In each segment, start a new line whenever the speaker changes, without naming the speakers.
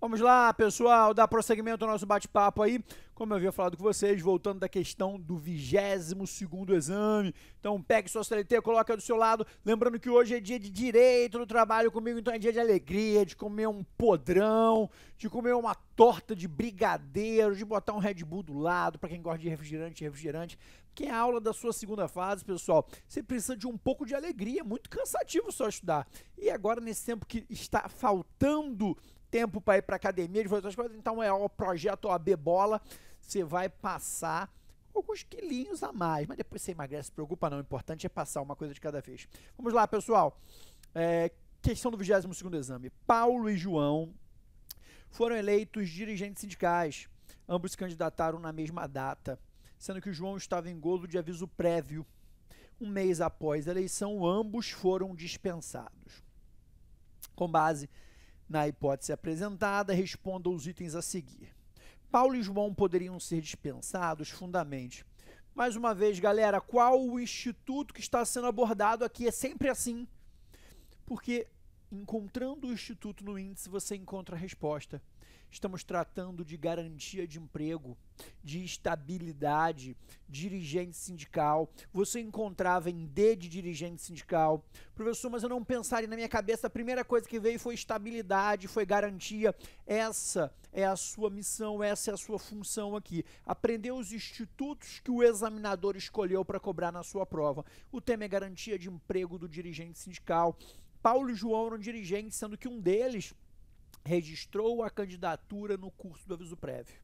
Vamos lá, pessoal, dar prosseguimento ao nosso bate-papo aí. Como eu havia falado com vocês, voltando da questão do 22º exame. Então, pegue sua CLT, coloque do seu lado. Lembrando que hoje é dia de direito no trabalho comigo, então é dia de alegria, de comer um podrão, de comer uma torta de brigadeiro, de botar um Red Bull do lado, para quem gosta de refrigerante. Que é a aula da sua segunda fase, pessoal. Você precisa de um pouco de alegria, muito cansativo só estudar. E agora, nesse tempo que está faltando tempo para ir para academia, de fazer outras coisas, então é o projeto OAB Bola, você vai passar alguns quilinhos a mais, mas depois você emagrece, se preocupa não, o importante é passar uma coisa de cada vez. Vamos lá, pessoal, questão do 22º exame. Paulo e João foram eleitos dirigentes sindicais, ambos se candidataram na mesma data, sendo que o João estava em gozo de aviso prévio. Um mês após a eleição, ambos foram dispensados. Com base na hipótese apresentada, responda os itens a seguir. Paulo e João poderiam ser dispensados? Fundamente. Mais uma vez, galera, qual o instituto que está sendo abordado aqui? É sempre assim. Porque encontrando o instituto no índice, você encontra a resposta. Estamos tratando de garantia de emprego, de estabilidade, dirigente sindical. Você encontrava em D de dirigente sindical. Professor, mas eu não pensaria na minha cabeça. A primeira coisa que veio foi estabilidade, foi garantia. Essa é a sua missão, essa é a sua função aqui. Aprender os institutos que o examinador escolheu para cobrar na sua prova. O tema é garantia de emprego do dirigente sindical. Paulo e João eram dirigentes, sendo que um deles registrou a candidatura no curso do aviso prévio.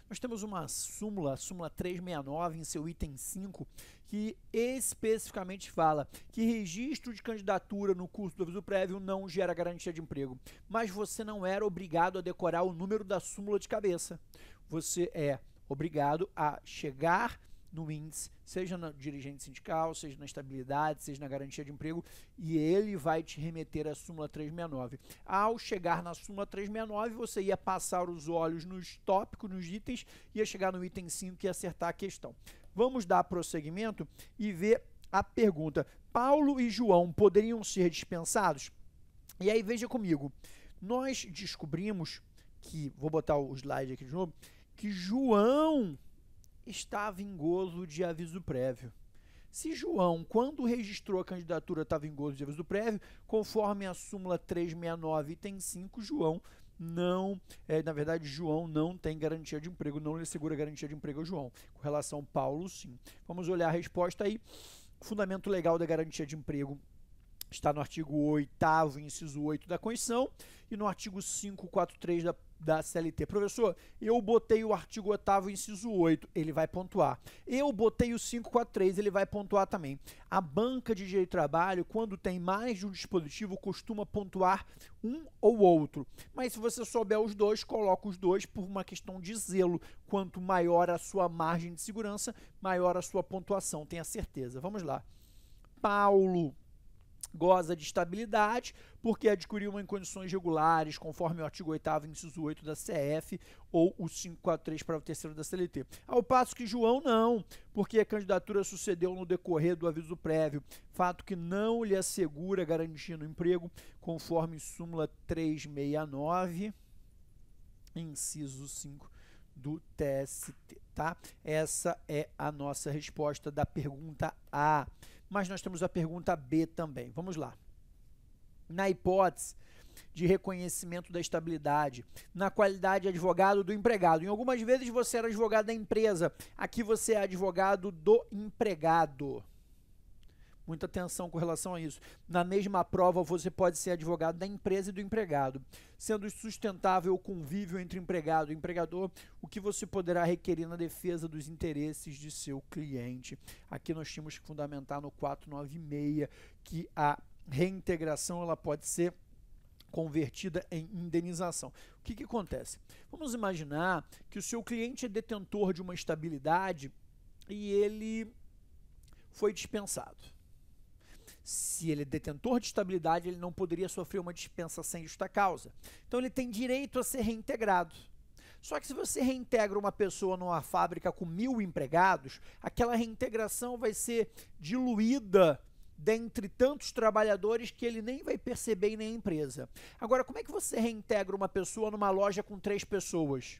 Nós temos uma súmula, súmula 369, em seu item 5, que especificamente fala que registro de candidatura no curso do aviso prévio não gera garantia de emprego. Mas você não era obrigado a decorar o número da súmula de cabeça. Você é obrigado a chegar no índice, seja no dirigente sindical, seja na estabilidade, seja na garantia de emprego, e ele vai te remeter à súmula 369. Ao chegar na súmula 369, você ia passar os olhos nos tópicos, nos itens, ia chegar no item 5 e acertar a questão. Vamos dar prosseguimento e ver a pergunta. Paulo e João poderiam ser dispensados? E aí veja comigo, nós descobrimos que, vou botar o slide aqui de novo, que João estava em gozo de aviso prévio. Se João, quando registrou a candidatura, estava em gozo de aviso prévio, conforme a súmula 369, item 5, João não, na verdade, João não tem garantia de emprego, não lhe segura garantia de emprego ao João. Com relação ao Paulo, sim. Vamos olhar a resposta aí. O fundamento legal da garantia de emprego está no artigo 8º, inciso 8 da Constituição e no artigo 543 da CLT. Professor, eu botei o artigo 8º, inciso 8, ele vai pontuar. Eu botei o 543, ele vai pontuar também. A banca de direito do trabalho, quando tem mais de um dispositivo, costuma pontuar um ou outro. Mas se você souber os dois, coloca os dois por uma questão de zelo. Quanto maior a sua margem de segurança, maior a sua pontuação, tenha certeza. Vamos lá. Paulo goza de estabilidade porque adquiriu em condições regulares, conforme o artigo 8º, inciso 8 da CF, ou o 543 para o 3º da CLT. Ao passo que João não, porque a candidatura sucedeu no decorrer do aviso prévio, fato que não lhe assegura garantia no emprego, conforme súmula 369, inciso 5 do TST, tá? Essa é a nossa resposta da pergunta A. Mas nós temos a pergunta B também. Vamos lá. Na hipótese de reconhecimento da estabilidade, na qualidade de advogado do empregado. Em algumas vezes você era advogado da empresa, aqui você é advogado do empregado. Muita atenção com relação a isso. Na mesma prova, você pode ser advogado da empresa e do empregado. Sendo sustentável o convívio entre empregado e empregador, o que você poderá requerer na defesa dos interesses de seu cliente. Aqui nós tínhamos que fundamentar no 496 que a reintegração ela pode ser convertida em indenização. O que acontece? Vamos imaginar que o seu cliente é detentor de uma estabilidade e ele foi dispensado. Se ele é detentor de estabilidade, ele não poderia sofrer uma dispensa sem justa causa. Então, ele tem direito a ser reintegrado. Só que se você reintegra uma pessoa numa fábrica com 1000 empregados, aquela reintegração vai ser diluída dentre tantos trabalhadores que ele nem vai perceber e nem a empresa. Agora, como é que você reintegra uma pessoa numa loja com 3 pessoas?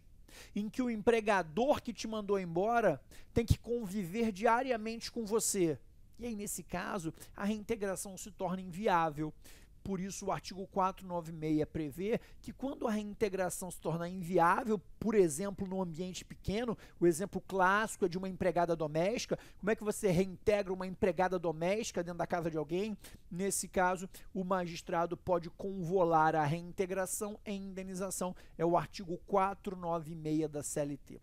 Em que o empregador que te mandou embora tem que conviver diariamente com você. E aí, nesse caso, a reintegração se torna inviável. Por isso, o artigo 496 prevê que quando a reintegração se torna inviável, por exemplo, num ambiente pequeno, o exemplo clássico é de uma empregada doméstica. Como é que você reintegra uma empregada doméstica dentro da casa de alguém? Nesse caso, o magistrado pode convolar a reintegração em indenização. É o artigo 496 da CLT.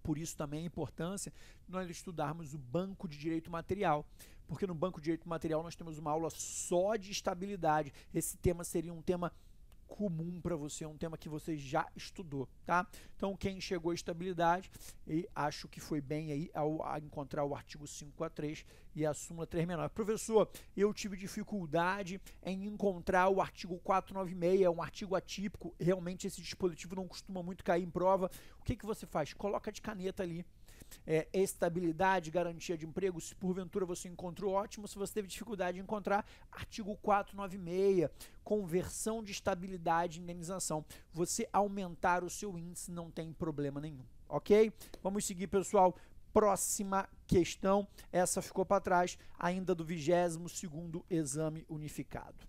Por isso também a importância de nós estudarmos o Banco de Direito Material, porque no Banco de Direito Material nós temos uma aula só de estabilidade. Esse tema seria um tema comum para você, um tema que você já estudou, tá? Então, quem chegou à estabilidade, e acho que foi bem aí ao encontrar o artigo 543 e a súmula 369. Professor, eu tive dificuldade em encontrar o artigo 496, é um artigo atípico, realmente esse dispositivo não costuma muito cair em prova. O que que você faz? Coloca de caneta ali. Estabilidade, garantia de emprego, se porventura você encontrou, ótimo. Se você teve dificuldade de encontrar, artigo 496, conversão de estabilidade e indenização. Você aumentar o seu índice não tem problema nenhum, ok? Vamos seguir, pessoal. Próxima questão, essa ficou para trás, ainda do 22º exame unificado.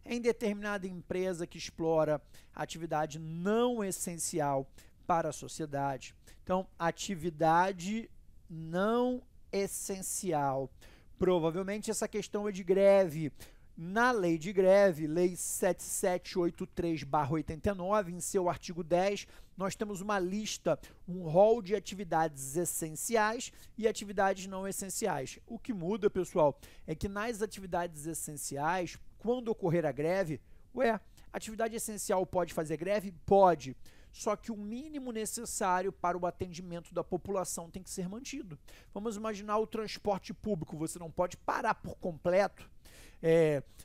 Em determinada empresa que explora atividade não essencial para a sociedade. Então, atividade não essencial. Provavelmente essa questão é de greve. Na lei de greve, lei 7783/89, em seu artigo 10, nós temos uma lista, um rol de atividades essenciais e atividades não essenciais. O que muda, pessoal, é que nas atividades essenciais, quando ocorrer a greve, atividade essencial pode fazer greve? Pode. Só que o mínimo necessário para o atendimento da população tem que ser mantido. Vamos imaginar o transporte público, você não pode parar por completo.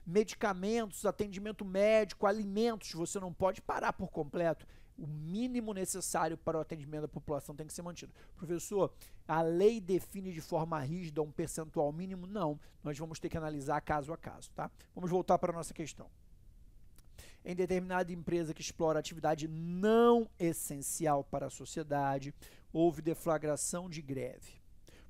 Medicamentos, atendimento médico, alimentos, você não pode parar por completo. O mínimo necessário para o atendimento da população tem que ser mantido. Professor, a lei define de forma rígida um percentual mínimo? Não, nós vamos ter que analisar caso a caso, tá? Vamos voltar para a nossa questão. Em determinada empresa que explora atividade não essencial para a sociedade, houve deflagração de greve,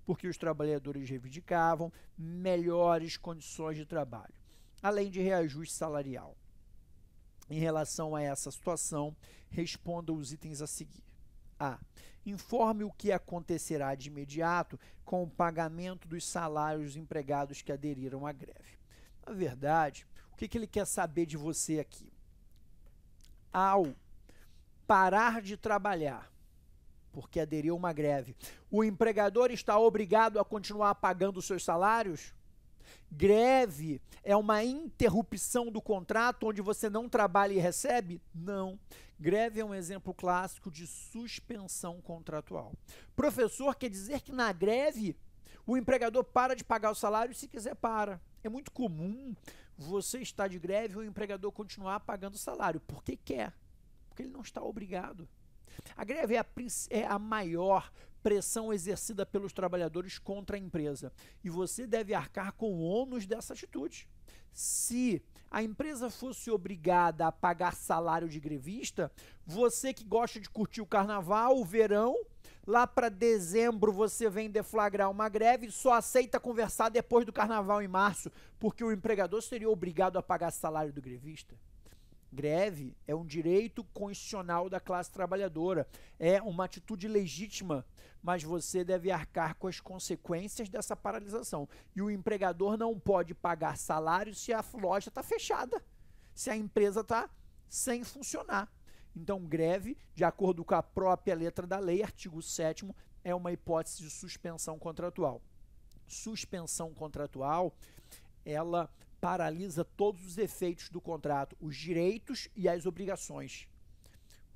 porque os trabalhadores reivindicavam melhores condições de trabalho, além de reajuste salarial. Em relação a essa situação, responda os itens a seguir. A. Informe o que acontecerá de imediato com o pagamento dos salários dos empregados que aderiram à greve. Na verdade, o que ele quer saber de você aqui? Ao parar de trabalhar, porque aderiu a uma greve, o empregador está obrigado a continuar pagando os seus salários? Greve é uma interrupção do contrato onde você não trabalha e recebe? Não. Greve é um exemplo clássico de suspensão contratual. Professor, quer dizer que na greve o empregador para de pagar o salário? Se quiser, para. É muito comum você estar de greve e o empregador continuar pagando o salário, porque quer, porque ele não está obrigado. A greve é a maior pressão exercida pelos trabalhadores contra a empresa e você deve arcar com o ônus dessa atitude. Se a empresa fosse obrigada a pagar salário de grevista, você que gosta de curtir o carnaval, o verão, lá para dezembro você vem deflagrar uma greve e só aceita conversar depois do carnaval em março, porque o empregador seria obrigado a pagar salário do grevista. Greve é um direito constitucional da classe trabalhadora, é uma atitude legítima, mas você deve arcar com as consequências dessa paralisação. E o empregador não pode pagar salário se a loja está fechada, se a empresa está sem funcionar. Então, greve, de acordo com a própria letra da lei, artigo 7º, é uma hipótese de suspensão contratual. Suspensão contratual, ela paralisa todos os efeitos do contrato, os direitos e as obrigações.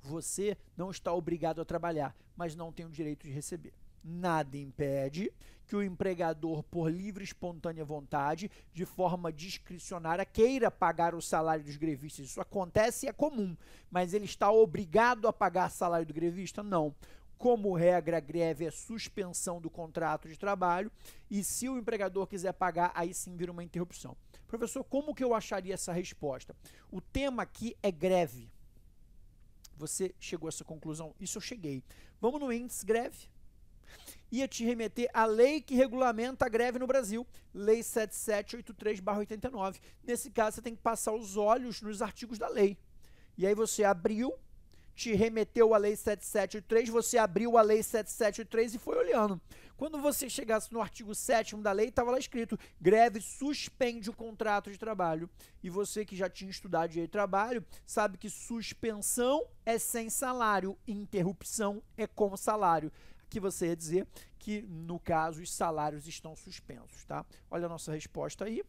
Você não está obrigado a trabalhar, mas não tem o direito de receber. Nada impede que o empregador, por livre e espontânea vontade, de forma discricionária, queira pagar o salário dos grevistas. Isso acontece e é comum, mas ele está obrigado a pagar salário do grevista? Não. Como regra, a greve é suspensão do contrato de trabalho e se o empregador quiser pagar, aí sim vira uma interrupção. Professor, como que eu acharia essa resposta? O tema aqui é greve. Você chegou a essa conclusão? Isso eu cheguei. Vamos no índice greve. Ia te remeter à lei que regulamenta a greve no Brasil, Lei 7783/89. Nesse caso, você tem que passar os olhos nos artigos da lei. E aí você abriu, te remeteu à Lei 7783, você abriu a Lei 7783 e foi olhando. Quando você chegasse no artigo 7º da lei, estava lá escrito, greve suspende o contrato de trabalho. E você que já tinha estudado direito de trabalho, sabe que suspensão é sem salário, interrupção é com salário. Aqui você ia dizer que, no caso, os salários estão suspensos, tá? Olha a nossa resposta aí.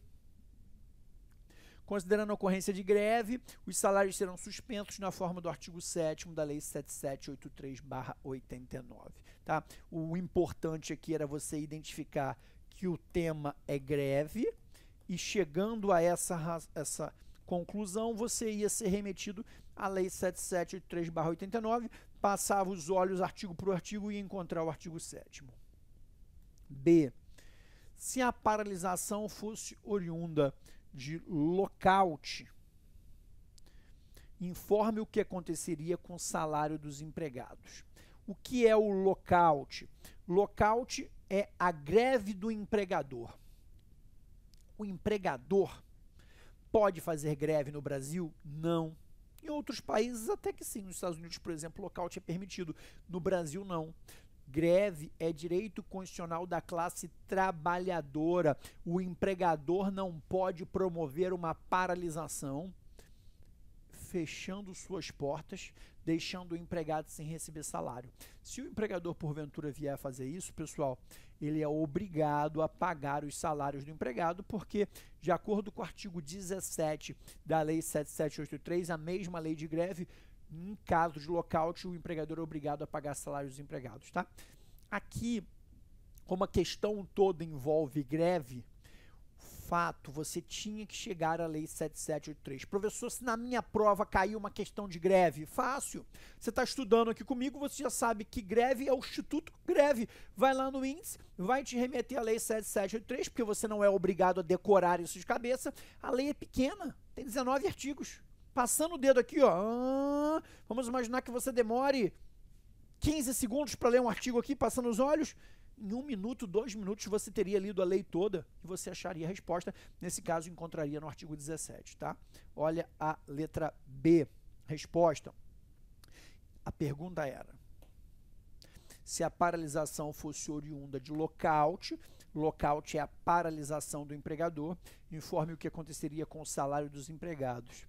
Considerando a ocorrência de greve, os salários serão suspensos na forma do artigo 7º da Lei 7783/89. Tá? O importante aqui era você identificar que o tema é greve e chegando a essa conclusão, você ia ser remetido à Lei 7783/89, passava os olhos artigo por artigo e ia encontrar o artigo 7º. B. Se a paralisação fosse oriunda de lockout, informe o que aconteceria com o salário dos empregados. O que é o lockout? Lockout é a greve do empregador. O empregador pode fazer greve no Brasil? Não. Em outros países até que sim. Nos Estados Unidos, por exemplo, lockout é permitido. No Brasil, não. Greve é direito constitucional da classe trabalhadora. O empregador não pode promover uma paralisação, fechando suas portas, deixando o empregado sem receber salário. Se o empregador, porventura, vier a fazer isso, pessoal, ele é obrigado a pagar os salários do empregado, porque, de acordo com o artigo 17 da Lei 7783, a mesma lei de greve, em caso de lockout, o empregador é obrigado a pagar salários dos empregados, tá? Aqui, como a questão toda envolve greve, fato, você tinha que chegar à Lei 7783. Professor, se na minha prova caiu uma questão de greve, fácil. Você está estudando aqui comigo, você já sabe que greve é o Instituto Greve. Vai lá no índice, vai te remeter à Lei 7783, porque você não é obrigado a decorar isso de cabeça. A lei é pequena, tem 19 artigos. Passando o dedo aqui, ó, vamos imaginar que você demore 15 segundos para ler um artigo aqui, passando os olhos. Em 1 minuto, 2 minutos, você teria lido a lei toda e você acharia a resposta. Nesse caso, encontraria no artigo 17, tá? Olha a letra B. Resposta. A pergunta era, se a paralisação fosse oriunda de lockout, lockout é a paralisação do empregador, informe o que aconteceria com o salário dos empregados.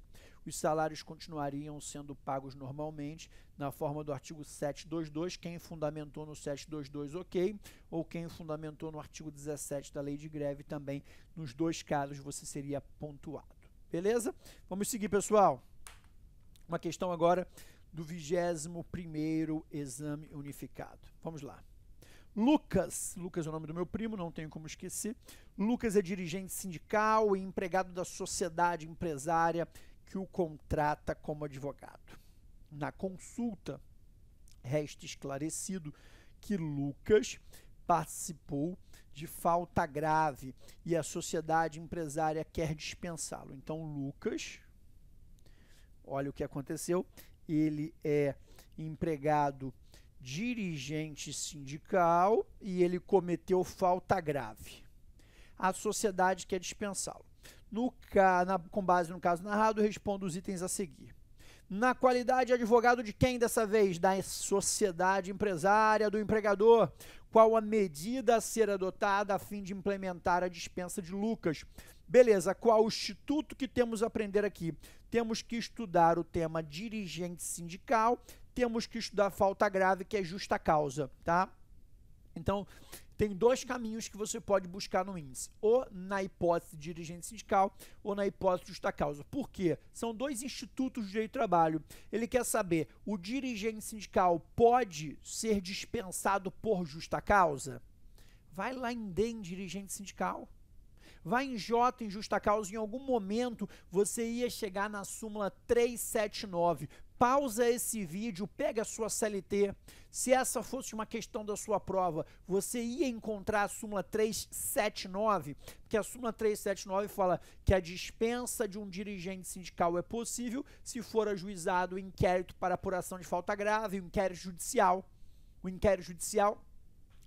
Os salários continuariam sendo pagos normalmente na forma do artigo 722, quem fundamentou no 722, ok, ou quem fundamentou no artigo 17 da lei de greve também, nos dois casos você seria pontuado. Beleza? Vamos seguir, pessoal. Uma questão agora do 21º exame unificado. Vamos lá. Lucas é o nome do meu primo, não tenho como esquecer. Lucas é dirigente sindical e empregado da sociedade empresária que o contrata como advogado. Na consulta, resta esclarecido que Lucas participou de falta grave e a sociedade empresária quer dispensá-lo. Então, Lucas, olha o que aconteceu, ele é empregado dirigente sindical e ele cometeu falta grave. A sociedade quer dispensá-lo. Com base no caso narrado, eu respondo os itens a seguir. Na qualidade de advogado de quem dessa vez? Da sociedade empresária do empregador. Qual a medida a ser adotada a fim de implementar a dispensa de Lucas? Beleza, qual o instituto que temos a aprender aqui? Temos que estudar o tema dirigente sindical, temos que estudar falta grave, que é justa causa, tá? Então, tem dois caminhos que você pode buscar no índice, ou na hipótese de dirigente sindical, ou na hipótese de justa causa. Por quê? São dois institutos de direito do trabalho. Ele quer saber, o dirigente sindical pode ser dispensado por justa causa? Vai lá em D em dirigente sindical. Vai em J em justa causa, em algum momento você ia chegar na súmula 379. pausa esse vídeo, pega a sua CLT. Se essa fosse uma questão da sua prova, você ia encontrar a súmula 379, porque a súmula 379 fala que a dispensa de um dirigente sindical é possível se for ajuizado o inquérito para apuração de falta grave, o inquérito judicial. O inquérito judicial,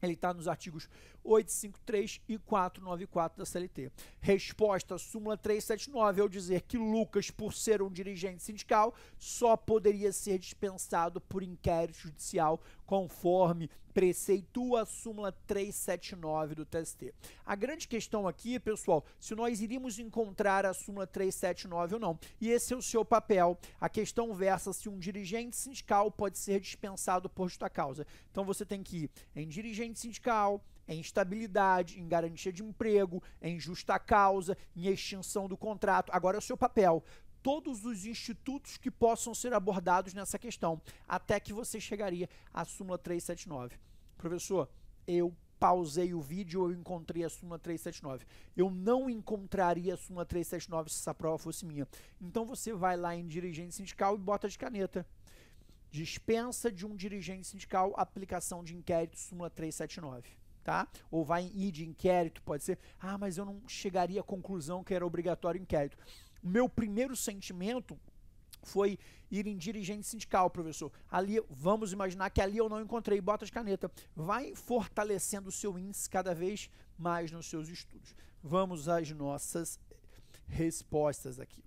ele está nos artigos 853 e 494 da CLT. Resposta, súmula 379, ao dizer que Lucas, por ser um dirigente sindical, só poderia ser dispensado por inquérito judicial, conforme preceitua a súmula 379 do TST. A grande questão aqui, pessoal, se nós iríamos encontrar a súmula 379 ou não. E esse é o seu papel. A questão versa se um dirigente sindical pode ser dispensado por justa causa. Então você tem que ir em dirigente sindical, em estabilidade, em garantia de emprego, em justa causa, em extinção do contrato. Agora é o seu papel. Todos os institutos que possam ser abordados nessa questão, até que você chegaria à súmula 379. Professor, eu pausei o vídeo, eu encontrei a súmula 379. Eu não encontraria a súmula 379 se essa prova fosse minha. Então você vai lá em dirigente sindical e bota de caneta. Dispensa de um dirigente sindical, aplicação de inquérito, súmula 379. Tá? Ou vai em ir de inquérito, pode ser, mas eu não chegaria à conclusão que era obrigatório inquérito. O meu primeiro sentimento foi ir em dirigente sindical, professor. Ali, vamos imaginar que ali eu não encontrei, bota de caneta. Vai fortalecendo o seu índice cada vez mais nos seus estudos. Vamos às nossas respostas aqui.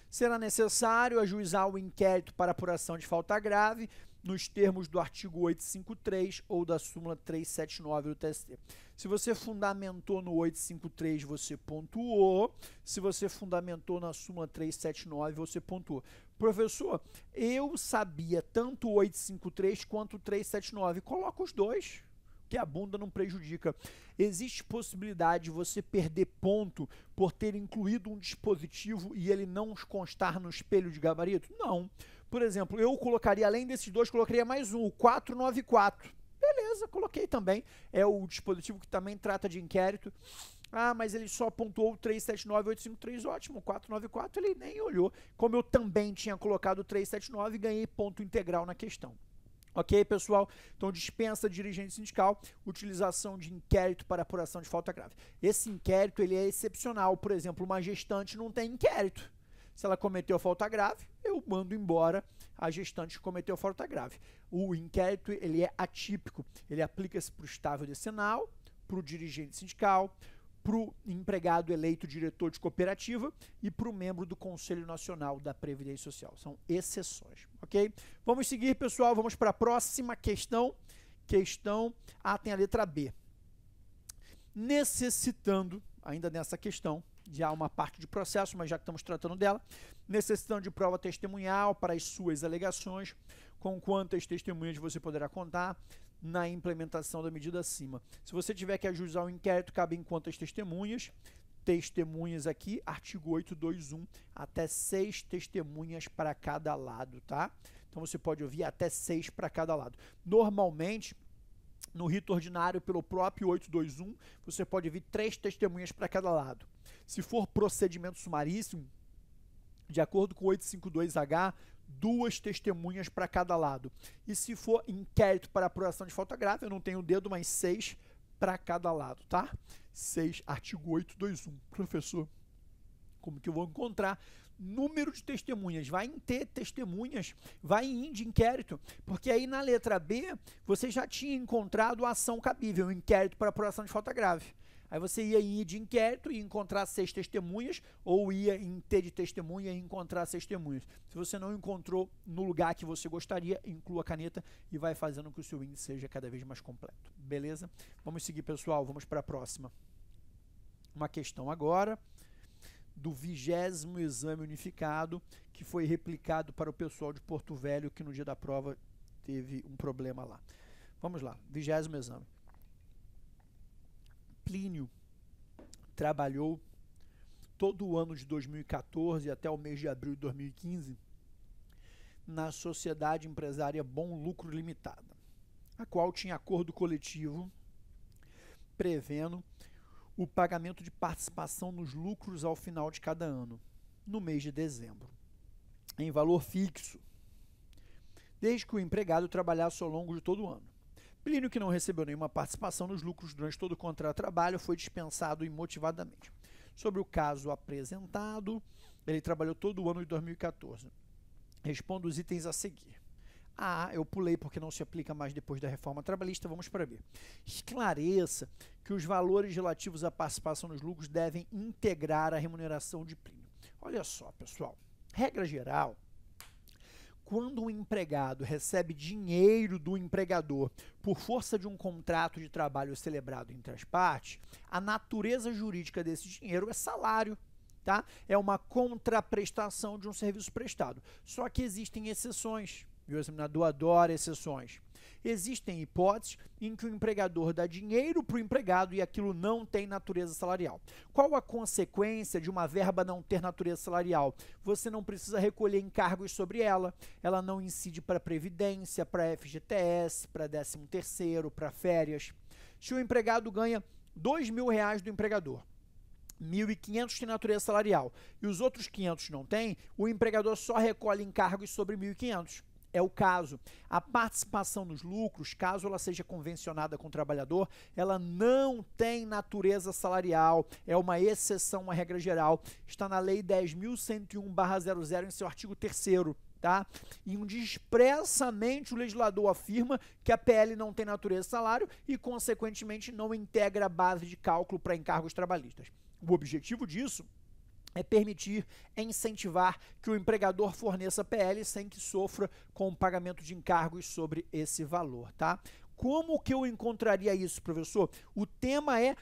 Será necessário ajuizar o inquérito para apuração de falta grave nos termos do artigo 853 ou da súmula 379 do TST. Se você fundamentou no 853, você pontuou. Se você fundamentou na súmula 379, você pontuou. Professor, eu sabia tanto o 853 quanto o 379. Coloca os dois, que a bunda não prejudica. Existe possibilidade de você perder ponto por ter incluído um dispositivo e ele não constar no espelho de gabarito? Não. Por exemplo, eu colocaria, além desses dois, colocaria mais um, o 494. Beleza, coloquei também. É o dispositivo que também trata de inquérito. Mas ele só pontuou o 379 e 853, ótimo. O 494 ele nem olhou. Como eu também tinha colocado o 379, ganhei ponto integral na questão. Ok, pessoal? Então, dispensa de dirigente sindical, utilização de inquérito para apuração de falta grave. Esse inquérito ele é excepcional. Por exemplo, uma gestante não tem inquérito. Se ela cometeu falta grave, eu mando embora a gestante que cometeu falta grave. O inquérito ele é atípico. Ele aplica-se para o estável decenal, para o dirigente sindical, para o empregado eleito diretor de cooperativa e para o membro do Conselho Nacional da Previdência Social. São exceções, ok? Vamos seguir, pessoal. Vamos para a próxima questão. Tem a letra B. Necessitando, ainda nessa questão, já há uma parte de processo, mas já que estamos tratando dela, necessitando de prova testemunhal para as suas alegações, com quantas testemunhas você poderá contar na implementação da medida acima. Se você tiver que ajuizar o inquérito, cabe em quantas testemunhas? Testemunhas aqui, artigo 821, até 6 testemunhas para cada lado, tá? Então você pode ouvir até 6 para cada lado. Normalmente, no rito ordinário, pelo próprio 821, você pode ouvir 3 testemunhas para cada lado. Se for procedimento sumaríssimo, de acordo com o 852H, 2 testemunhas para cada lado. E se for inquérito para apuração de falta grave, eu não tenho o dedo, mas 6 para cada lado, tá? 6, artigo 821. Professor, como que eu vou encontrar número de testemunhas? Vai em ter testemunhas, vai em de inquérito, porque aí na letra B, você já tinha encontrado a ação cabível, o inquérito para apuração de falta grave. Aí você ia em de inquérito e encontrar 6 testemunhas, ou ia em T de testemunha e encontrar 6 testemunhas. Se você não encontrou no lugar que você gostaria, inclua a caneta e vai fazendo com que o seu índice seja cada vez mais completo. Beleza? Vamos seguir, pessoal. Vamos para a próxima. Uma questão agora do 20º exame unificado, que foi replicado para o pessoal de Porto Velho, que no dia da prova teve um problema lá. Vamos lá, 20º exame. Plínio trabalhou todo o ano de 2014 até o mês de abril de 2015 na Sociedade Empresária Bom Lucro Limitada, a qual tinha acordo coletivo prevendo o pagamento de participação nos lucros ao final de cada ano, no mês de dezembro. em valor fixo, desde que o empregado trabalhasse ao longo de todo o ano. Plínio, que não recebeu nenhuma participação nos lucros durante todo o contrato de trabalho, foi dispensado imotivadamente. Sobre o caso apresentado, ele trabalhou todo o ano de 2014. Respondo os itens a seguir. A, eu pulei porque não se aplica mais depois da reforma trabalhista, vamos para B. Esclareça que os valores relativos à participação nos lucros devem integrar a remuneração de Plínio. Olha só, pessoal, regra geral, quando um empregado recebe dinheiro do empregador por força de um contrato de trabalho celebrado entre as partes, a natureza jurídica desse dinheiro é salário, tá? É uma contraprestação de um serviço prestado. Só que existem exceções, e o examinador adora exceções. Existem hipóteses em que o empregador dá dinheiro para o empregado e aquilo não tem natureza salarial. Qual a consequência de uma verba não ter natureza salarial? Você não precisa recolher encargos sobre ela, ela não incide para Previdência, para FGTS, para 13º, para férias. Se o empregado ganha R$2.000 do empregador, 1.500 tem natureza salarial e os outros 500 não tem, o empregador só recolhe encargos sobre 1.500. É o caso. A participação nos lucros, caso ela seja convencionada com o trabalhador, ela não tem natureza salarial, é uma exceção à regra geral. Está na Lei 10.101/00 em seu artigo 3º, tá? E onde expressamente o legislador afirma que a PL não tem natureza salário e, consequentemente, não integra a base de cálculo para encargos trabalhistas. O objetivo disso é permitir, incentivar que o empregador forneça PL sem que sofra com o pagamento de encargos sobre esse valor, tá? Como que eu encontraria isso, professor? O tema é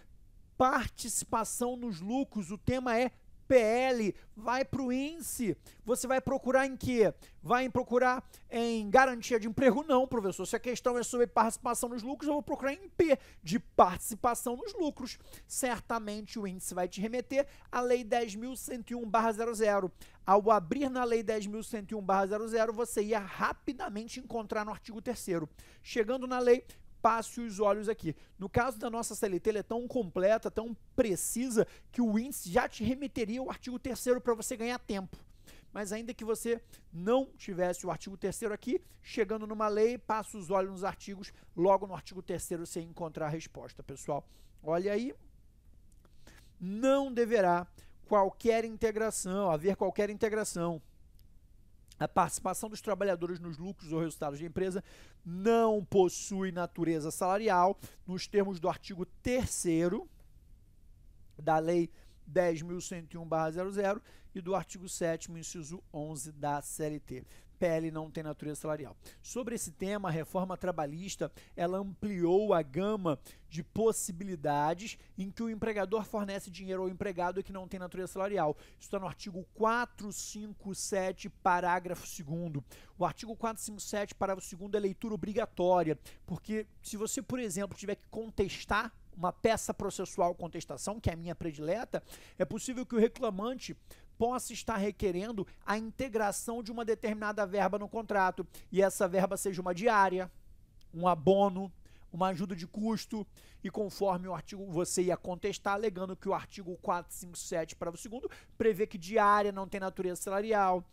participação nos lucros, o tema é PL, vai para o índice. Você vai procurar em quê? Vai procurar em garantia de emprego? Não, professor. Se a questão é sobre participação nos lucros, eu vou procurar em P, de participação nos lucros. Certamente o índice vai te remeter à Lei 10.101/00. Ao abrir na Lei 10.101/00, você ia rapidamente encontrar no artigo 3º. Chegando na lei, passe os olhos aqui. No caso da nossa CLT, ela é tão completa, tão precisa, que o índice já te remeteria ao artigo 3º para você ganhar tempo. Mas ainda que você não tivesse o artigo 3º aqui, chegando numa lei, passe os olhos nos artigos, logo no artigo 3º você encontrar a resposta, pessoal. Olha aí, não deverá haver qualquer integração. A participação dos trabalhadores nos lucros ou resultados da empresa não possui natureza salarial, nos termos do artigo 3º da Lei 10.101/00 e do artigo 7º, inciso 11 da CLT. PL não tem natureza salarial. Sobre esse tema, a reforma trabalhista, ela ampliou a gama de possibilidades em que o empregador fornece dinheiro ao empregado que não tem natureza salarial. Isso está no artigo 457, parágrafo 2º. O artigo 457, parágrafo 2º é leitura obrigatória, porque se você, por exemplo, tiver que contestar uma peça processual contestação, que é a minha predileta, é possível que o reclamante possa estar requerendo a integração de uma determinada verba no contrato, e essa verba seja uma diária, um abono, uma ajuda de custo, e conforme o artigo você ia contestar, alegando que o artigo 457, parágrafo 2º, prevê que diária não tem natureza salarial,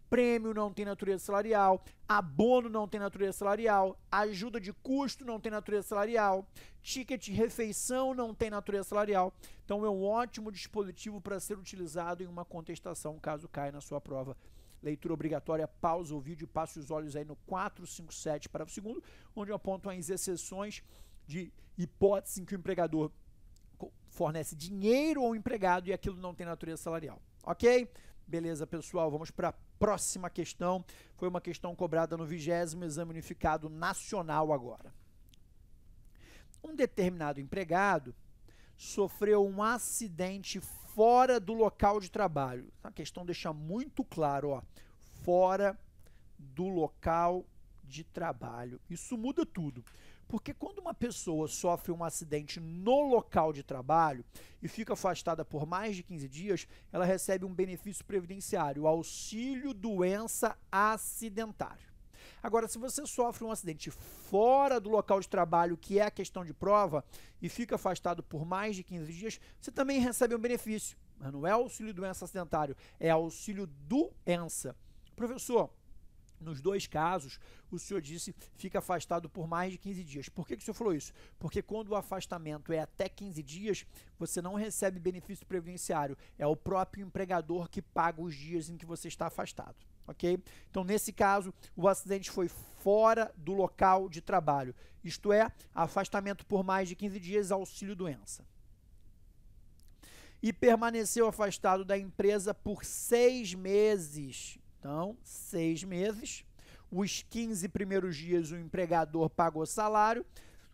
prêmio não tem natureza salarial, abono não tem natureza salarial, ajuda de custo não tem natureza salarial, ticket de refeição não tem natureza salarial. Então é um ótimo dispositivo para ser utilizado em uma contestação, caso caia na sua prova. Leitura obrigatória, pausa o vídeo e passe os olhos aí no 457, parágrafo 2º, onde apontam as exceções de hipótese em que o empregador fornece dinheiro ao empregado e aquilo não tem natureza salarial. Ok? Beleza, pessoal, vamos para a próxima questão. Foi uma questão cobrada no 20º Exame Unificado Nacional agora. Um determinado empregado sofreu um acidente fora do local de trabalho. A questão deixa muito claro, ó, fora do local de trabalho. Isso muda tudo. Porque quando uma pessoa sofre um acidente no local de trabalho e fica afastada por mais de 15 dias, ela recebe um benefício previdenciário, o auxílio doença acidentário. Agora, se você sofre um acidente fora do local de trabalho, que é a questão de prova, e fica afastado por mais de 15 dias, você também recebe um benefício. Mas não é auxílio doença acidentário, é auxílio doença. Professor, nos dois casos, o senhor disse fica afastado por mais de 15 dias. Por que o senhor falou isso? Porque quando o afastamento é até 15 dias, você não recebe benefício previdenciário. É o próprio empregador que paga os dias em que você está afastado. Ok? Então, nesse caso, o acidente foi fora do local de trabalho. Isto é, afastamento por mais de 15 dias, auxílio-doença. E permaneceu afastado da empresa por 6 meses. Então, 6 meses, os 15 primeiros dias o empregador pagou salário,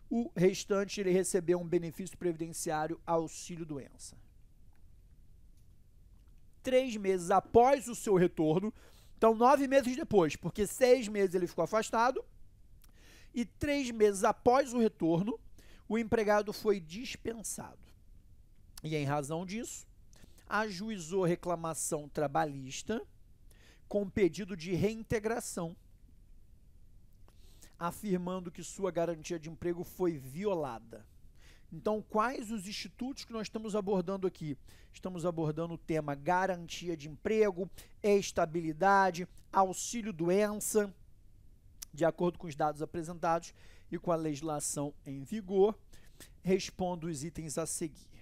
o restante ele recebeu um benefício previdenciário auxílio-doença. 3 meses após o seu retorno, então 9 meses depois, porque 6 meses ele ficou afastado, e 3 meses após o retorno, o empregado foi dispensado. E em razão disso, ajuizou reclamação trabalhista com pedido de reintegração, afirmando que sua garantia de emprego foi violada. Então, quais os institutos que nós estamos abordando aqui? Estamos abordando o tema garantia de emprego, estabilidade, auxílio-doença, de acordo com os dados apresentados e com a legislação em vigor. Respondo os itens a seguir.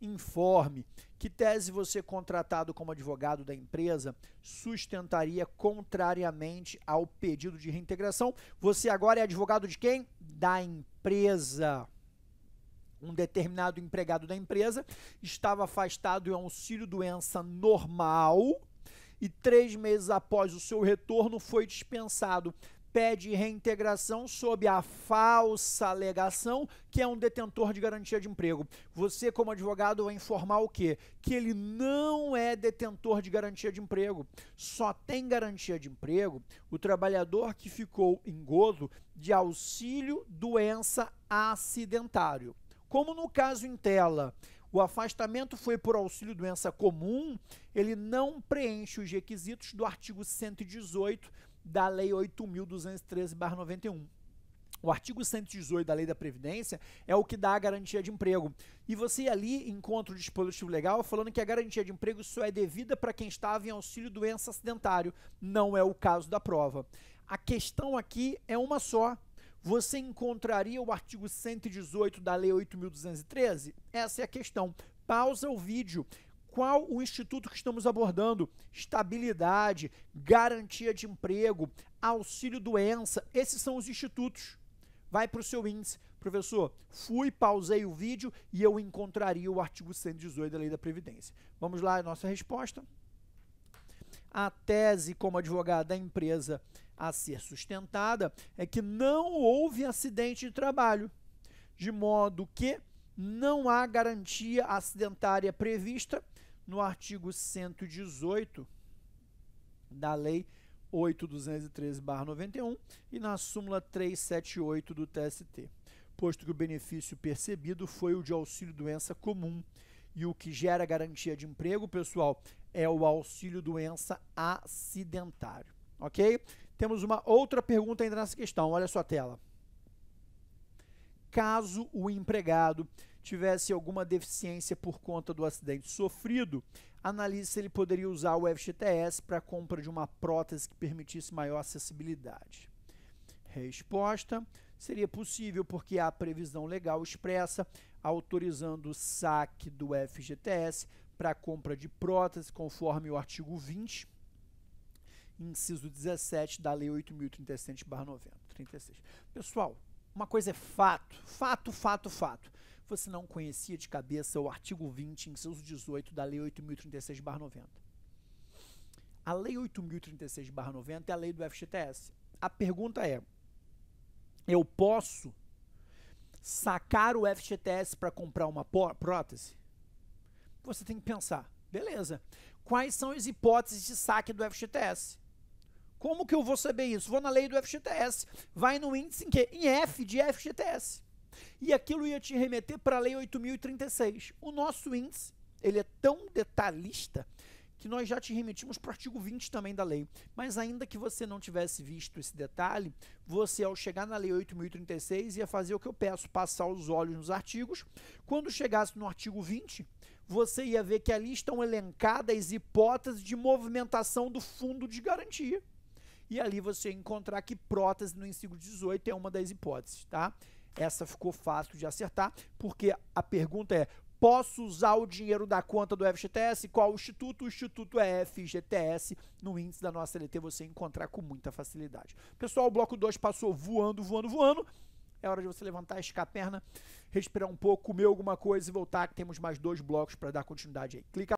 Informe que tese você contratado como advogado da empresa sustentaria contrariamente ao pedido de reintegração. Você agora é advogado de quem? Da empresa. Um determinado empregado da empresa estava afastado em auxílio-doença normal e 3 meses após o seu retorno foi dispensado. Pede reintegração sob a falsa alegação que é um detentor de garantia de emprego. Você, como advogado, vai informar o quê? Que ele não é detentor de garantia de emprego. Só tem garantia de emprego o trabalhador que ficou em gozo de auxílio doença acidentário. Como no caso em tela, o afastamento foi por auxílio doença comum, ele não preenche os requisitos do artigo 118 da Lei 8.213/91. O artigo 118 da Lei da Previdência é o que dá a garantia de emprego. E você ali encontra o dispositivo legal falando que a garantia de emprego só é devida para quem estava em auxílio-doença acidentário. Não é o caso da prova. A questão aqui é uma só. Você encontraria o artigo 118 da Lei 8.213? Essa é a questão. Pausa o vídeo. Qual o instituto que estamos abordando? Estabilidade, garantia de emprego, auxílio-doença. Esses são os institutos. Vai para o seu índice. Professor, pausei o vídeo e eu encontraria o artigo 118 da Lei da Previdência. Vamos lá, a nossa resposta. A tese como advogado da empresa a ser sustentada é que não houve acidente de trabalho, de modo que não há garantia acidentária prevista no artigo 118 da Lei 8.213/91 e na súmula 378 do TST, posto que o benefício percebido foi o de auxílio-doença comum e o que gera garantia de emprego, pessoal, é o auxílio-doença acidentário, ok? Temos uma outra pergunta ainda nessa questão, olha a sua tela. Caso o empregado tivesse alguma deficiência por conta do acidente sofrido, analise se ele poderia usar o FGTS para a compra de uma prótese que permitisse maior acessibilidade. Resposta: seria possível porque há previsão legal expressa autorizando o saque do FGTS para a compra de prótese, conforme o artigo 20, inciso 17 da Lei 8.037/36. Pessoal, uma coisa é fato. Você não conhecia de cabeça o artigo 20, inciso 18 da Lei 8.036/90. A Lei 8.036/90 é a lei do FGTS. A pergunta é, eu posso sacar o FGTS para comprar uma prótese? Você tem que pensar, beleza, quais são as hipóteses de saque do FGTS? Como que eu vou saber isso? Vou na lei do FGTS, vai no índice em quê? Em F de FGTS. E aquilo ia te remeter para a Lei 8.036. O nosso índice, ele é tão detalhista que nós já te remetimos para o artigo 20 também da lei. Mas ainda que você não tivesse visto esse detalhe, você, ao chegar na Lei 8.036, ia fazer o que eu peço, passar os olhos nos artigos. Quando chegasse no artigo 20, você ia ver que ali estão elencadas hipóteses de movimentação do fundo de garantia. E ali você ia encontrar que prótese no inciso 18 é uma das hipóteses, tá? Essa ficou fácil de acertar, porque a pergunta é: posso usar o dinheiro da conta do FGTS? Qual o instituto? O instituto é FGTS. No índice da nossa LT você encontrar com muita facilidade. Pessoal, o bloco 2 passou voando, voando, voando. É hora de você levantar, esticar a perna, respirar um pouco, comer alguma coisa e voltar, que temos mais 2 blocos para dar continuidade aí. Clica